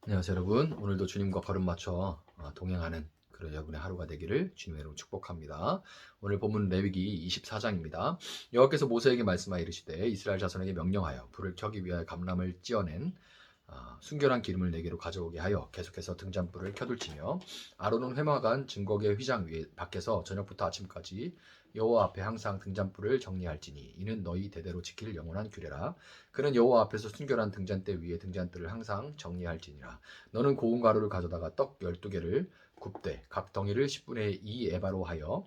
안녕하세요 여러분. 오늘도 주님과 걸음 맞춰 동행하는 그런 여러분의 하루가 되기를 주님의 이름으로 축복합니다. 오늘 본문 레위기 24장입니다. 여호와께서 모세에게 말씀하여 이르시되 이스라엘 자손에게 명령하여 불을 켜기 위하여 감람을 찧어낸 순결한 기름을 내게로 가져오게 하여 계속해서 등잔불을 켜둘지며 아론은 회막안 증거계 휘장 위에 밖에서 저녁부터 아침까지 여호와 앞에 항상 등잔불을 정리할지니 이는 너희 대대로 지킬 영원한 규례라. 그는 여호와 앞에서 순결한 등잔대 위에 등잔대를 항상 정리할지니라. 너는 고운 가루를 가져다가 떡 12개를 굽되 각 덩이를 10분의 2 에바로 하여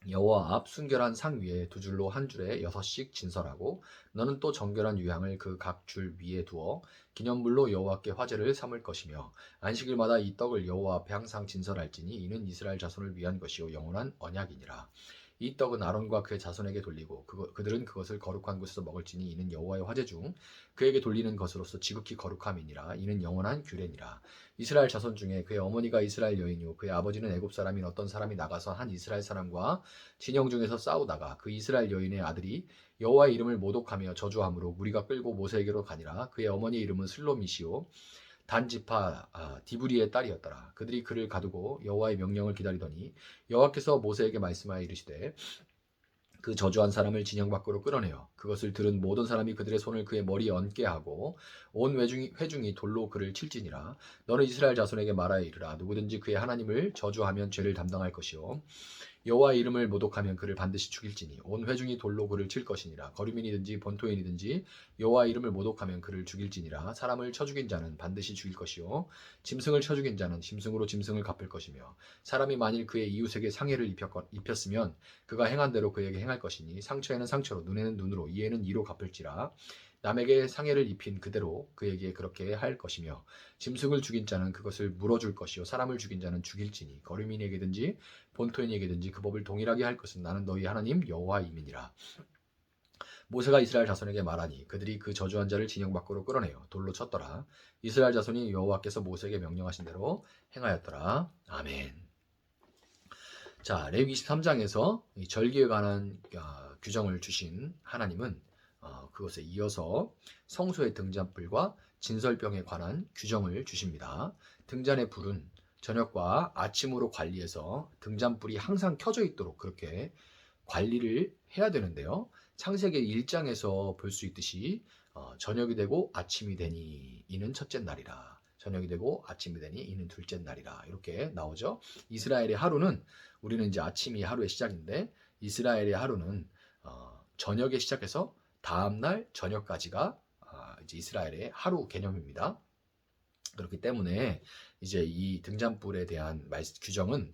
여호와 앞 순결한 상 위에 두 줄로 한 줄에 6씩 진설하고 너는 또 정결한 유향을 그 각 줄 위에 두어 기념물로 여호와께 화제를 삼을 것이며 안식일마다 이 떡을 여호와 앞에 항상 진설할지니 이는 이스라엘 자손을 위한 것이요 영원한 언약이니라. 이 떡은 아론과 그의 자손에게 돌리고 그들은 그것을 거룩한 곳에서 먹을지니 이는 여호와의 화제 중 그에게 돌리는 것으로서 지극히 거룩함이니라. 이는 영원한 규례니라. 이스라엘 자손 중에 그의 어머니가 이스라엘 여인이요 그의 아버지는 애굽 사람인 어떤 사람이 나가서 한 이스라엘 사람과 진영 중에서 싸우다가 그 이스라엘 여인의 아들이 여호와의 이름을 모독하며 저주함으로 무리가 끌고 모세에게로 가니라. 그의 어머니의 이름은 슬로미시요 단지파 디브리의 딸이었더라. 그들이 그를 가두고 여호와의 명령을 기다리더니 여호와께서 모세에게 말씀하여 이르시되 그 저주한 사람을 진영 밖으로 끌어내어 그것을 들은 모든 사람이 그들의 손을 그의 머리에 얹게 하고 온 회중이 돌로 그를 칠지니라. 너는 이스라엘 자손에게 말하여 이르라. 누구든지 그의 하나님을 저주하면 죄를 담당할 것이요 여호와의 이름을 모독하면 그를 반드시 죽일지니 온 회중이 돌로 그를 칠 것이니라. 거류민이든지 본토인이든지 여호와의 이름을 모독하면 그를 죽일지니라. 사람을 쳐 죽인 자는 반드시 죽일 것이요 짐승을 쳐 죽인 자는 짐승으로 짐승을 갚을 것이며 사람이 만일 그의 이웃에게 상해를 입혔으면 그가 행한 대로 그에게 행할 것이니 상처에는 상처로 눈에는 눈으로 이에는 이로 갚을지라. 남에게 상해를 입힌 그대로 그에게 그렇게 할 것이며 짐승을 죽인 자는 그것을 물어줄 것이요 사람을 죽인 자는 죽일지니 거류민에게든지 본토인에게든지 그 법을 동일하게 할 것은 나는 너희 하나님 여호와임이니라. 모세가 이스라엘 자손에게 말하니 그들이 그 저주한 자를 진영 밖으로 끌어내어 돌로 쳤더라. 이스라엘 자손이 여호와께서 모세에게 명령하신 대로 행하였더라. 아멘. 자, 레위기 23장에서 절기에 관한 규정을 주신 하나님은 그것에 이어서 성소의 등잔불과 진설병에 관한 규정을 주십니다. 등잔의 불은 저녁과 아침으로 관리해서 등잔불이 항상 켜져 있도록 그렇게 관리를 해야 되는데요. 창세기 1장에서 볼 수 있듯이 저녁이 되고 아침이 되니 이는 첫째 날이라. 저녁이 되고 아침이 되니 이는 둘째 날이라. 이렇게 나오죠. 이스라엘의 하루는 우리는 이제 아침이 하루의 시작인데 이스라엘의 하루는 저녁에 시작해서 다음날 저녁까지가 이제 이스라엘의 하루 개념입니다. 그렇기 때문에 이제 이 등잔불에 대한 규정은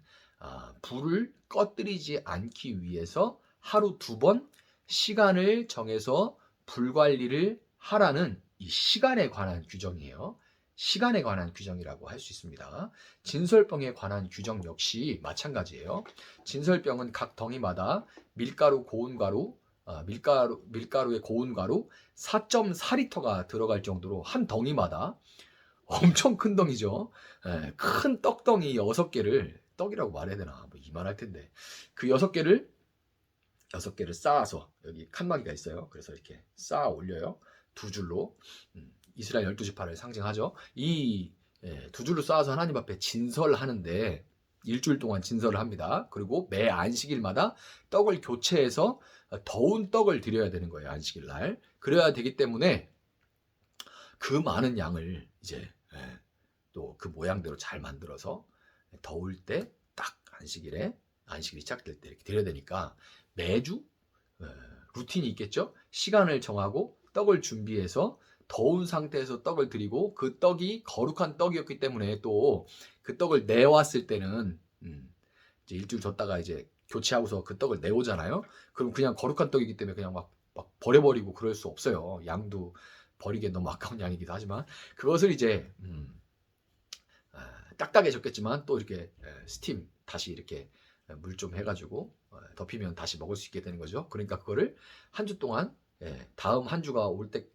불을 꺼뜨리지 않기 위해서 하루 2번 시간을 정해서 불 관리를 하라는 이 시간에 관한 규정이에요. 시간에 관한 규정이라고 할 수 있습니다. 진설병에 관한 규정 역시 마찬가지예요. 진설병은 각 덩이마다 고운 가루, 밀가루의 고운 가루 4.4리터가 들어갈 정도로 한 덩이마다 엄청 큰 덩이죠. 큰 떡덩이 6개를 떡이라고 말해야 되나? 뭐 이만할 텐데 그 6개를 쌓아서 여기 칸막이가 있어요. 그래서 이렇게 쌓아 올려요. 2줄로 이스라엘 12지파를 상징하죠. 이 2줄로 쌓아서 하나님 앞에 진설하는데 일주일 동안 진설을 합니다. 그리고 매 안식일마다 떡을 교체해서 더운 떡을 드려야 되는 거예요. 안식일 날. 그래야 되기 때문에 그 많은 양을 이제 또 그 모양대로 잘 만들어서 더울 때 딱 안식일이 시작될 때 이렇게 드려야 되니까 매주 루틴이 있겠죠. 시간을 정하고 떡을 준비해서 더운 상태에서 떡을 드리고 그 떡이 거룩한 떡이었기 때문에 또 그 떡을 내왔을 때는 이제 일주일 줬다가 이제 교체하고서 그 떡을 내오잖아요. 그럼 그냥 거룩한 떡이기 때문에 그냥 막 버려버리고 그럴 수 없어요. 양도 버리기엔 너무 아까운 양이기도 하지만 그것을 이제 딱딱해졌겠지만 또 이렇게 스팀 다시 이렇게 물 좀 해가지고 덮이면 다시 먹을 수 있게 되는 거죠. 그러니까 그거를 한 주 동안 다음 한 주가 올 때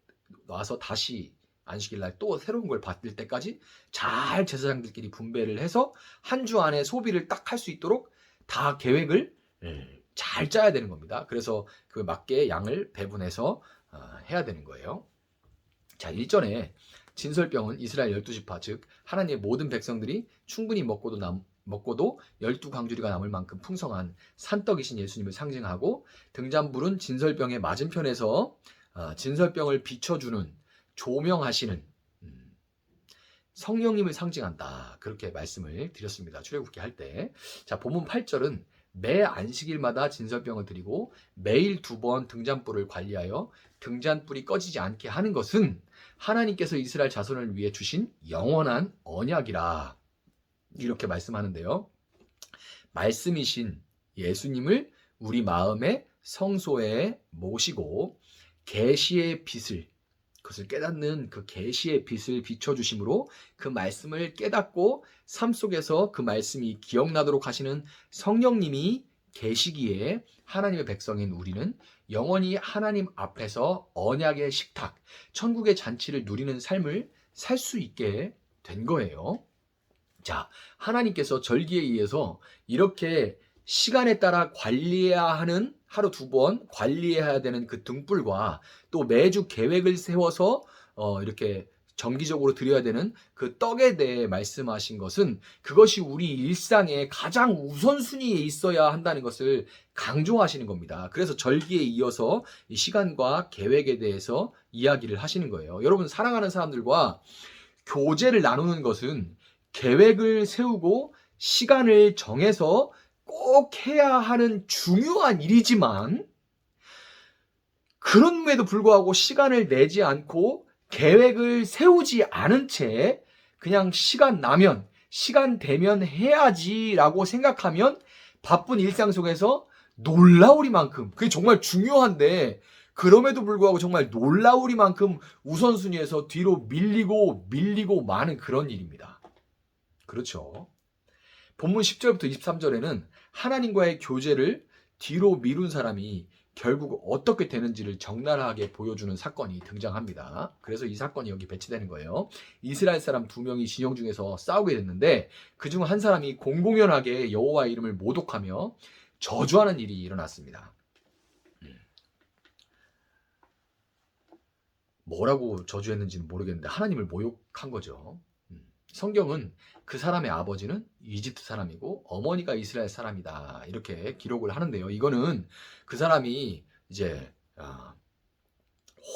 와서 다시 안식일 날 또 새로운 걸 받을 때까지 잘 제사장들끼리 분배를 해서 한 주 안에 소비를 딱 할 수 있도록 다 계획을 잘 짜야 되는 겁니다. 그래서 그 맞게 양을 배분해서 해야 되는 거예요. 자, 일전에 진설병은 이스라엘 12지파 즉 하나님의 모든 백성들이 충분히 먹고도 12광주리가 남을 만큼 풍성한 산떡이신 예수님을 상징하고, 등잔불은 진설병의 맞은편에서 진설병을 비춰주는 조명하시는 성령님을 상징한다. 그렇게 말씀을 드렸습니다. 출애굽기 할 때. 자, 본문 8절은 매 안식일마다 진설병을 드리고 매일 2번 등잔불을 관리하여 등잔불이 꺼지지 않게 하는 것은 하나님께서 이스라엘 자손을 위해 주신 영원한 언약이라. 이렇게 말씀하는데요. 말씀이신 예수님을 우리 마음의 성소에 모시고 계시의 빛을, 그것을 깨닫는 그 계시의 빛을 비춰주심으로 그 말씀을 깨닫고 삶 속에서 그 말씀이 기억나도록 하시는 성령님이 계시기에 하나님의 백성인 우리는 영원히 하나님 앞에서 언약의 식탁, 천국의 잔치를 누리는 삶을 살 수 있게 된 거예요. 자, 하나님께서 절기에 의해서 이렇게 시간에 따라 관리해야 하는, 하루 2번 관리해야 되는 그 등불과 또 매주 계획을 세워서 이렇게 정기적으로 드려야 되는 그 떡에 대해 말씀하신 것은 그것이 우리 일상의 가장 우선순위에 있어야 한다는 것을 강조하시는 겁니다. 그래서 절기에 이어서 이 시간과 계획에 대해서 이야기를 하시는 거예요. 여러분, 사랑하는 사람들과 교제를 나누는 것은 계획을 세우고 시간을 정해서 꼭 해야 하는 중요한 일이지만, 그럼에도 불구하고 시간을 내지 않고 계획을 세우지 않은 채 그냥 시간 나면, 시간 되면 해야지라고 생각하면 바쁜 일상 속에서 놀라우리만큼, 그게 정말 중요한데 그럼에도 불구하고 정말 놀라우리만큼 우선순위에서 뒤로 밀리고 마는 그런 일입니다. 그렇죠. 본문 10절부터 23절에는 하나님과의 교제를 뒤로 미룬 사람이 결국 어떻게 되는지를 적나라하게 보여주는 사건이 등장합니다. 그래서 이 사건이 여기 배치되는 거예요. 이스라엘 사람 2명이 진영 중에서 싸우게 됐는데 그중 한 사람이 공공연하게 여호와의 이름을 모독하며 저주하는 일이 일어났습니다. 뭐라고 저주했는지는 모르겠는데 하나님을 모욕한 거죠. 성경은 그 사람의 아버지는 이집트 사람이고 어머니가 이스라엘 사람이다, 이렇게 기록을 하는데요. 이거는 그 사람이 이제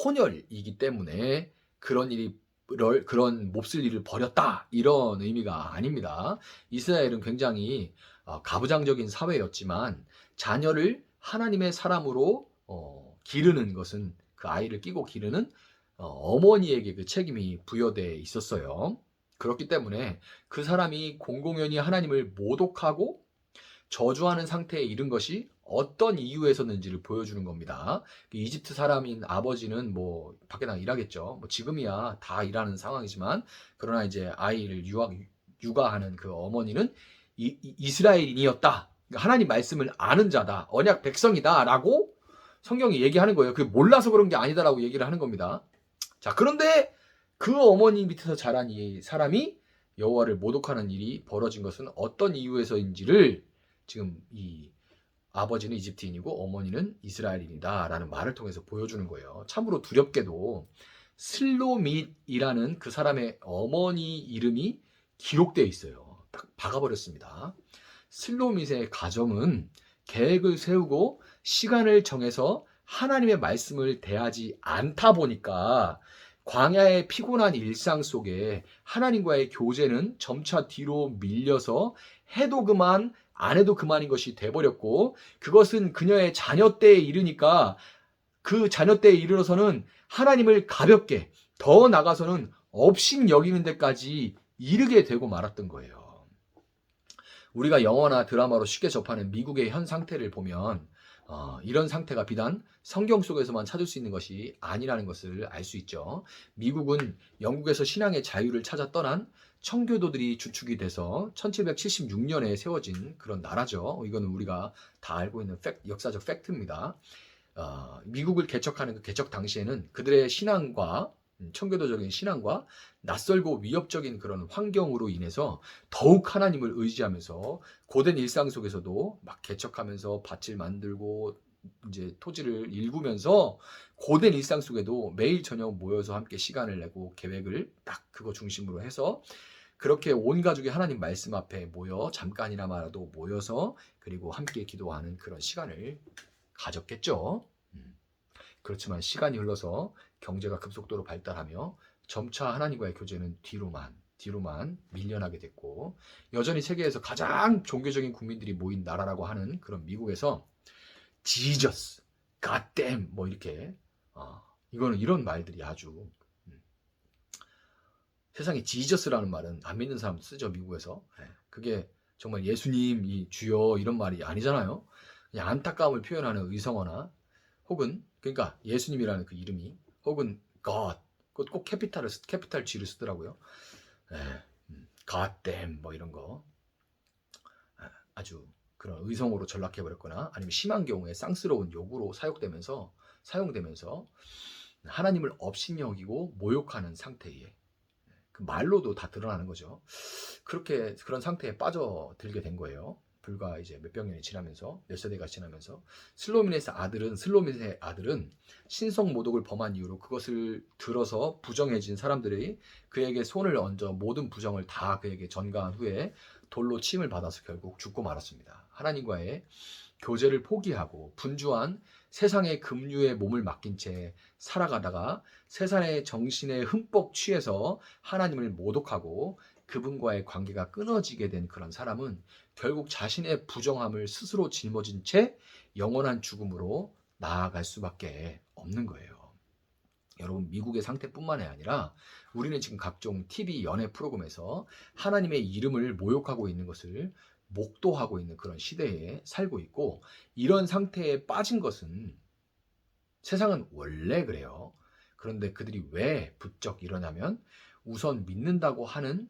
혼혈이기 때문에 그런 몹쓸 일을 벌였다, 이런 의미가 아닙니다. 이스라엘은 굉장히 가부장적인 사회였지만 자녀를 하나님의 사람으로 기르는 것은, 그 아이를 끼고 기르는 어머니에게 그 책임이 부여되어 있었어요. 그렇기 때문에 그 사람이 공공연히 하나님을 모독하고 저주하는 상태에 이른 것이 어떤 이유에서는지를 보여주는 겁니다. 이집트 사람인 아버지는 뭐 밖에 나가 일하겠죠. 뭐 지금이야 다 일하는 상황이지만, 그러나 이제 아이를 육아하는 그 어머니는 이스라엘인이었다. 하나님 말씀을 아는 자다, 언약 백성이다라고 성경이 얘기하는 거예요. 그게 몰라서 그런 게 아니다라고 얘기를 하는 겁니다. 자, 그런데 그 어머니 밑에서 자란 이 사람이 여호와를 모독하는 일이 벌어진 것은 어떤 이유에서인지를 지금 이 아버지는 이집트인이고 어머니는 이스라엘인이다 라는 말을 통해서 보여주는 거예요. 참으로 두렵게도 슬로밋이라는 그 사람의 어머니 이름이 기록되어 있어요. 박아버렸습니다. 슬로밋의 가정은 계획을 세우고 시간을 정해서 하나님의 말씀을 대하지 않다 보니까 광야의 피곤한 일상 속에 하나님과의 교제는 점차 뒤로 밀려서 해도 그만 안 해도 그만인 것이 돼버렸고, 그것은 그녀의 자녀 때에 이르니까 그 자녀 때에 이르러서는 하나님을 가볍게, 더 나가서는 업신 여기는 데까지 이르게 되고 말았던 거예요. 우리가 영화나 드라마로 쉽게 접하는 미국의 현 상태를 보면 이런 상태가 비단 성경 속에서만 찾을 수 있는 것이 아니라는 것을 알 수 있죠. 미국은 영국에서 신앙의 자유를 찾아 떠난 청교도들이 주축이 돼서 1776년에 세워진 그런 나라죠. 이거는 우리가 다 알고 있는 역사적 팩트입니다. 미국을 개척하는 그 개척 당시에는 그들의 신앙과 청교도적인 신앙과 낯설고 위협적인 그런 환경으로 인해서 더욱 하나님을 의지하면서 고된 일상 속에서도 막 개척하면서 밭을 만들고 이제 토지를 일구면서 고된 일상 속에도 매일 저녁 모여서 함께 시간을 내고 계획을 딱 그거 중심으로 해서 그렇게 온 가족이 하나님 말씀 앞에 모여 잠깐이나마라도 모여서 그리고 함께 기도하는 그런 시간을 가졌겠죠. 그렇지만 시간이 흘러서 경제가 급속도로 발달하며 점차 하나님과의 교제는 뒤로만 밀려나게 됐고 여전히 세계에서 가장 종교적인 국민들이 모인 나라라고 하는 그런 미국에서 지저스, 갓댐 뭐 이렇게 이거는 이런 말들이 아주 세상에 지저스라는 말은 안 믿는 사람 쓰죠 미국에서. 그게 정말 예수님이 주여 이런 말이 아니잖아요. 그냥 안타까움을 표현하는 의성어나 혹은 그러니까 예수님이라는 그 이름이 혹은 God 그것 꼭 캐피탈 G를 쓰더라고요. God damn 뭐 이런 거 아주 그런 의성어로 전락해버렸거나 아니면 심한 경우에 쌍스러운 욕으로 사용되면서 하나님을 업신여기고 모욕하는 상태에 그 말로도 다 드러나는 거죠. 그렇게 그런 상태에 빠져들게 된 거예요. 불과 이제 몇백 년이 지나면서 몇 세대가 지나면서 슬로밋의 아들은 신성 모독을 범한 이유로 그것을 들어서 부정해진 사람들이 그에게 손을 얹어 모든 부정을 다 그에게 전가한 후에 돌로 침을 받아서 결국 죽고 말았습니다. 하나님과의 교제를 포기하고 분주한 세상의 급류에 몸을 맡긴 채 살아가다가 세상의 정신에 흠뻑 취해서 하나님을 모독하고 그분과의 관계가 끊어지게 된 그런 사람은 결국 자신의 부정함을 스스로 짊어진 채 영원한 죽음으로 나아갈 수밖에 없는 거예요. 여러분 미국의 상태뿐만이 아니라 우리는 지금 각종 TV 연애 프로그램에서 하나님의 이름을 모욕하고 있는 것을 목도하고 있는 그런 시대에 살고 있고 이런 상태에 빠진 것은 세상은 원래 그래요. 그런데 그들이 왜 부쩍 이러냐면 우선 믿는다고 하는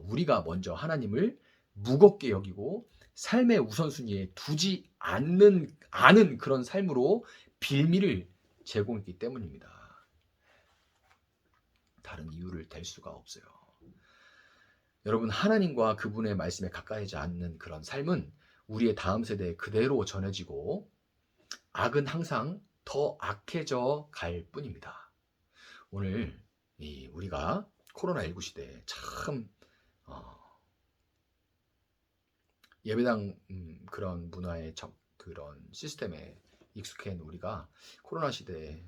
우리가 먼저 하나님을 무겁게 여기고 삶의 우선순위에 두지 않은 그런 삶으로 빌미를 제공했기 때문입니다. 다른 이유를 댈 수가 없어요. 여러분 하나님과 그분의 말씀에 가까이지 않는 그런 삶은 우리의 다음 세대에 그대로 전해지고 악은 항상 더 악해져 갈 뿐입니다. 오늘 우리가 코로나19 시대에 참 예배당 그런 문화의 그런 시스템에 익숙한 우리가 코로나 시대에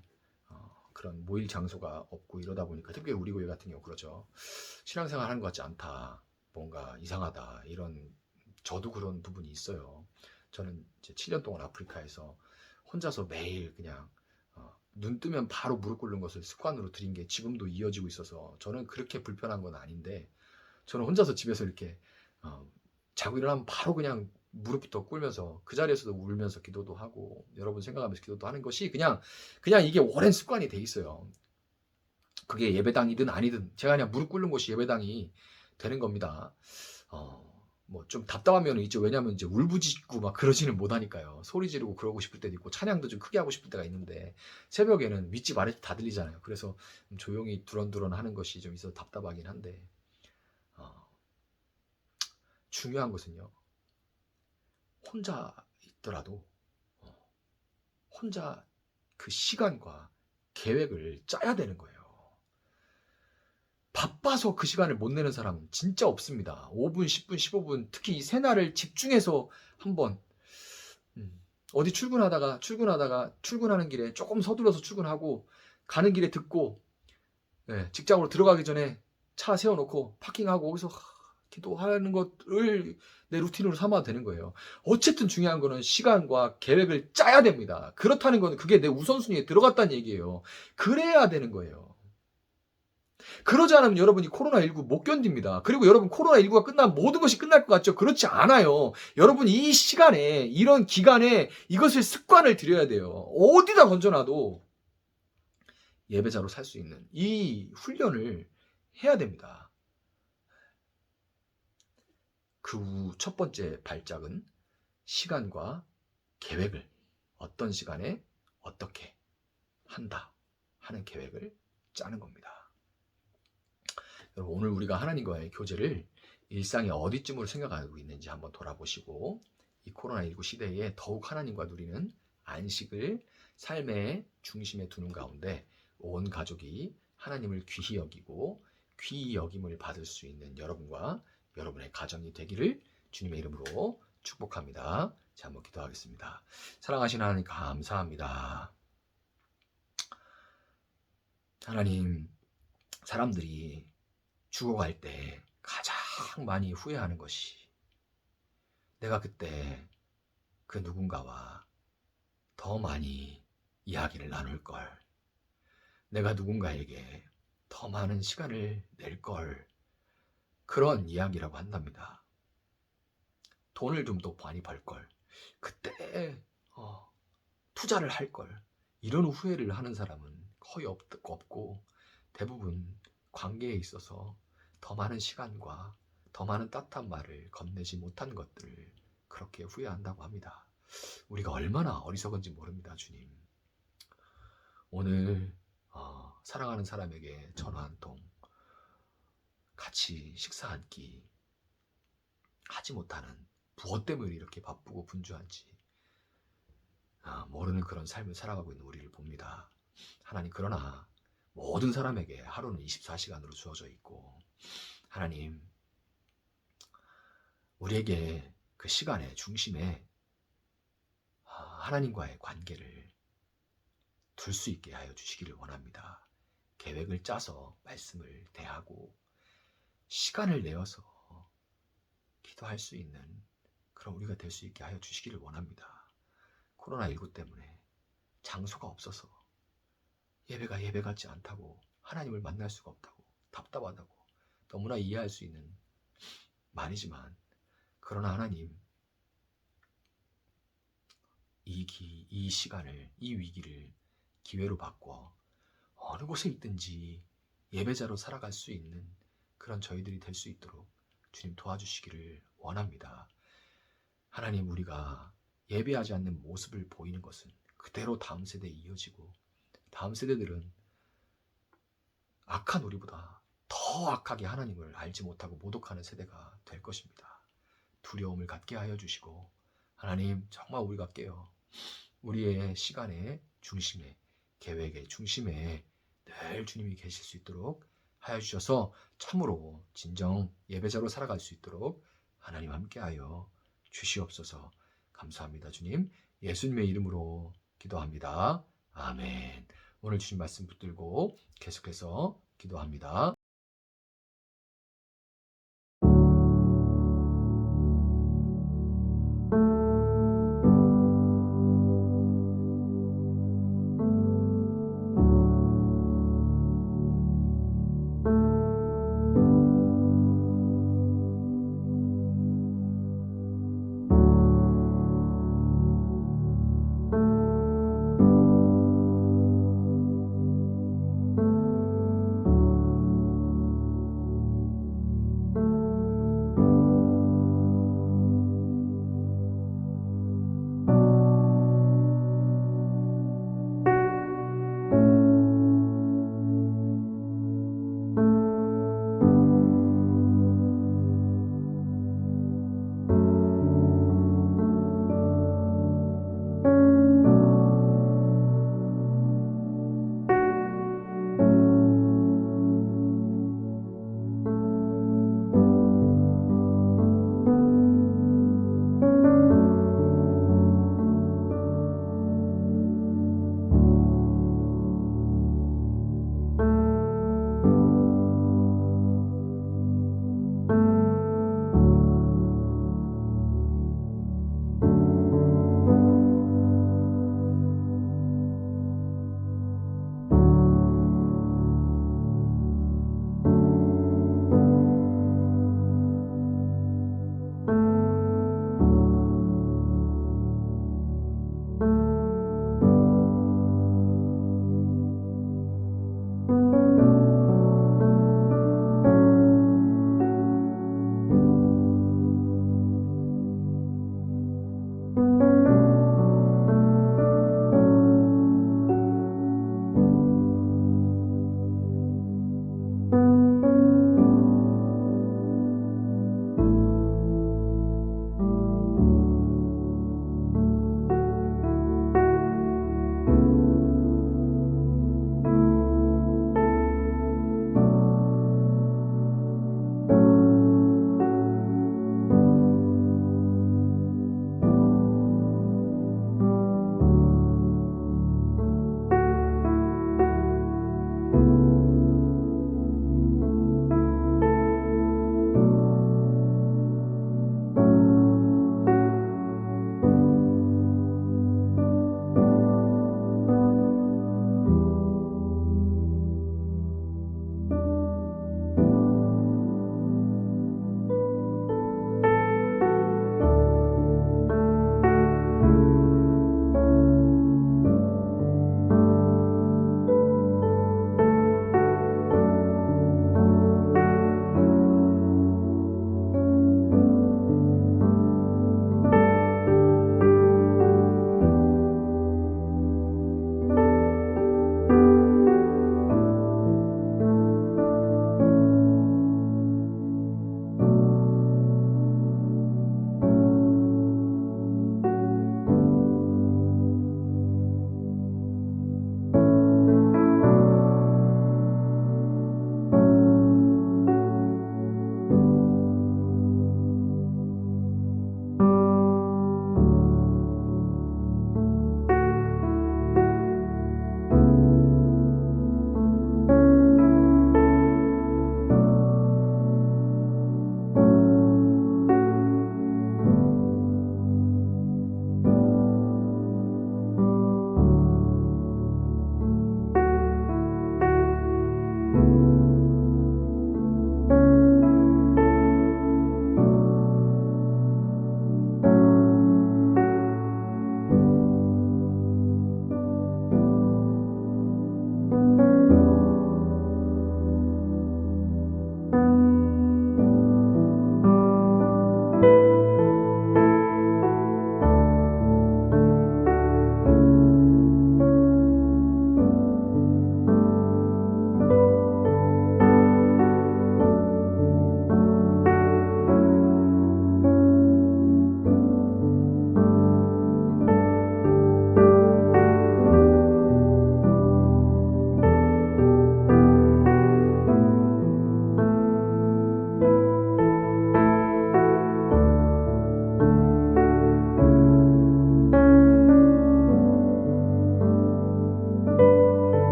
그런 모일 장소가 없고 이러다 보니까 특히 우리 교회 같은 경우 그러죠. 신앙생활 하는 것 같지 않다. 뭔가 이상하다. 이런 저도 그런 부분이 있어요. 저는 이제 7년 동안 아프리카에서 혼자서 매일 그냥 눈 뜨면 바로 무릎 꿇는 것을 습관으로 들인 게 지금도 이어지고 있어서 저는 그렇게 불편한 건 아닌데 저는 혼자서 집에서 이렇게 자고 일어나면 바로 그냥 무릎부터 꿇으면서 그 자리에서도 울면서 기도도 하고 여러분 생각하면서 기도도 하는 것이 그냥 이게 오랜 습관이 돼 있어요. 그게 예배당이든 아니든 제가 그냥 무릎 꿇는 곳이 예배당이 되는 겁니다. 뭐 좀 답답한 면은 있죠. 왜냐하면 이제 울부짖고 막 그러지는 못하니까요. 소리 지르고 그러고 싶을 때도 있고 찬양도 좀 크게 하고 싶을 때가 있는데 새벽에는 윗집 아랫집 다 들리잖아요. 그래서 조용히 두런두런 하는 것이 좀 있어서 답답하긴 한데 중요한 것은요. 혼자 있더라도 혼자 그 시간과 계획을 짜야 되는 거예요. 바빠서 그 시간을 못 내는 사람은 진짜 없습니다. 5분, 10분, 15분 특히 이 새날을 집중해서 한번 어디 출근하다가 출근하는 길에 조금 서둘러서 출근하고 가는 길에 듣고 직장으로 들어가기 전에 차 세워놓고 파킹하고 거기서 기도하는 것을 내 루틴으로 삼아도 되는 거예요. 어쨌든 중요한 거는 시간과 계획을 짜야 됩니다. 그렇다는 건 그게 내 우선순위에 들어갔다는 얘기예요. 그래야 되는 거예요. 그러지 않으면 여러분이 코로나19 못 견딥니다. 그리고 여러분 코로나19가 끝나면 모든 것이 끝날 것 같죠? 그렇지 않아요. 여러분 이 시간에 이런 기간에 이것을 습관을 들여야 돼요. 어디다 던져놔도 예배자로 살 수 있는 이 훈련을 해야 됩니다. 그 첫 번째 발작은 시간과 계획을 어떤 시간에 어떻게 한다 하는 계획을 짜는 겁니다. 여러분 오늘 우리가 하나님과의 교제를 일상의 어디쯤으로 생각하고 있는지 한번 돌아보시고 이 코로나19 시대에 더욱 하나님과 누리는 안식을 삶의 중심에 두는 가운데 온 가족이 하나님을 귀히 여기고 귀히 여김을 받을 수 있는 여러분과 여러분의 가정이 되기를 주님의 이름으로 축복합니다. 자, 한번 기도하겠습니다. 사랑하시는 하나님 감사합니다. 하나님, 사람들이 죽어갈 때 가장 많이 후회하는 것이 내가 그때 그 누군가와 더 많이 이야기를 나눌 걸, 내가 누군가에게 더 많은 시간을 낼 걸, 그런 이야기라고 한답니다. 돈을 좀 더 많이 벌 걸, 그때 투자를 할 걸, 이런 후회를 하는 사람은 거의 없고 대부분 관계에 있어서 더 많은 시간과 더 많은 따뜻한 말을 건네지 못한 것들을 그렇게 후회한다고 합니다. 우리가 얼마나 어리석은지 모릅니다, 주님. 오늘 사랑하는 사람에게 전화 한 통, 같이 식사 한 끼 하지 못하는, 무엇 때문에 이렇게 바쁘고 분주한지 모르는 그런 삶을 살아가고 있는 우리를 봅니다. 하나님, 그러나 모든 사람에게 하루는 24시간으로 주어져 있고, 하나님, 우리에게 그 시간의 중심에 하나님과의 관계를 둘 수 있게 하여 주시기를 원합니다. 계획을 짜서 말씀을 대하고 시간을 내어서 기도할 수 있는 그런 우리가 될 수 있게 하여 주시기를 원합니다. 코로나19 때문에 장소가 없어서 예배가 예배 같지 않다고, 하나님을 만날 수가 없다고, 답답하다고 너무나 이해할 수 있는 말이지만, 그러나 하나님, 이 시간을, 이 위기를 기회로 바꿔 어느 곳에 있든지 예배자로 살아갈 수 있는 그런 저희들이 될 수 있도록 주님 도와주시기를 원합니다. 하나님, 우리가 예배하지 않는 모습을 보이는 것은 그대로 다음 세대에 이어지고, 다음 세대들은 악한 우리보다 더 악하게 하나님을 알지 못하고 모독하는 세대가 될 것입니다. 두려움을 갖게 하여 주시고, 하나님, 정말 우리가 깨어 우리의 시간의 중심에, 계획의 중심에 늘 주님이 계실 수 있도록 하여 주셔서 참으로 진정 예배자로 살아갈 수 있도록 하나님 함께하여 주시옵소서. 감사합니다. 주님, 예수님의 이름으로 기도합니다. 아멘. 오늘 주신 말씀 붙들고 계속해서 기도합니다.